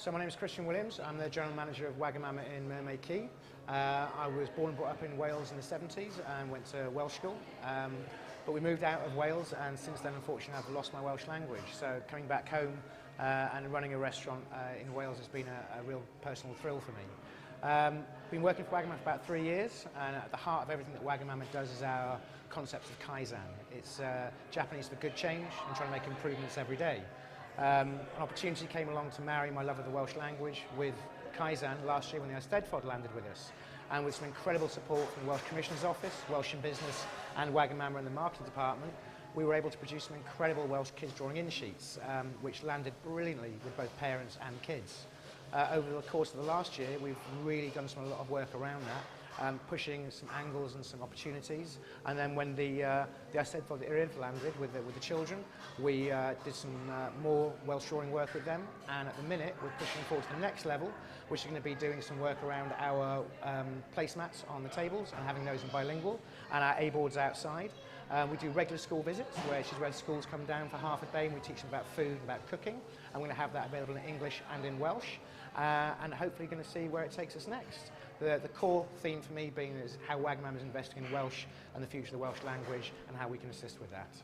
So my name is Christian Williams. I'm the General Manager of Wagamama in Mermaid Key. I was born and brought up in Wales in the 70s and went to Welsh school. But we moved out of Wales, and since then, unfortunately, I've lost my Welsh language. So coming back home and running a restaurant in Wales has been a real personal thrill for me. Been working for Wagamama for about 3 years, and at the heart of everything that Wagamama does is our concept of Kaizen. It's Japanese for good change and trying to make improvements every day. An opportunity came along to marry my love of the Welsh language with Kaizen last year when the Eisteddfod landed with us. And with some incredible support from the Welsh Commissioner's Office, Welsh in Business and Wagamama and the Marketing Department, we were able to produce some incredible Welsh kids drawing in sheets, which landed brilliantly with both parents and kids. Over the course of the last year, we've really done a lot of work around that, pushing some angles and some opportunities. And then when the Eisteddfod landed with the children, we did some more Welsh drawing work with them. And at the minute, we're pushing forward to the next level, which is going to be doing some work around our placemats on the tables and having those in bilingual, and our A-boards outside. We do regular school visits, which is where schools come down for half a day and we teach them about food and about cooking. And we're going to have that available in English and in Welsh, and hopefully going to see where it takes us next. The core theme for me being is how Wagamama is investing in Welsh and the future of the Welsh language and how we can assist with that.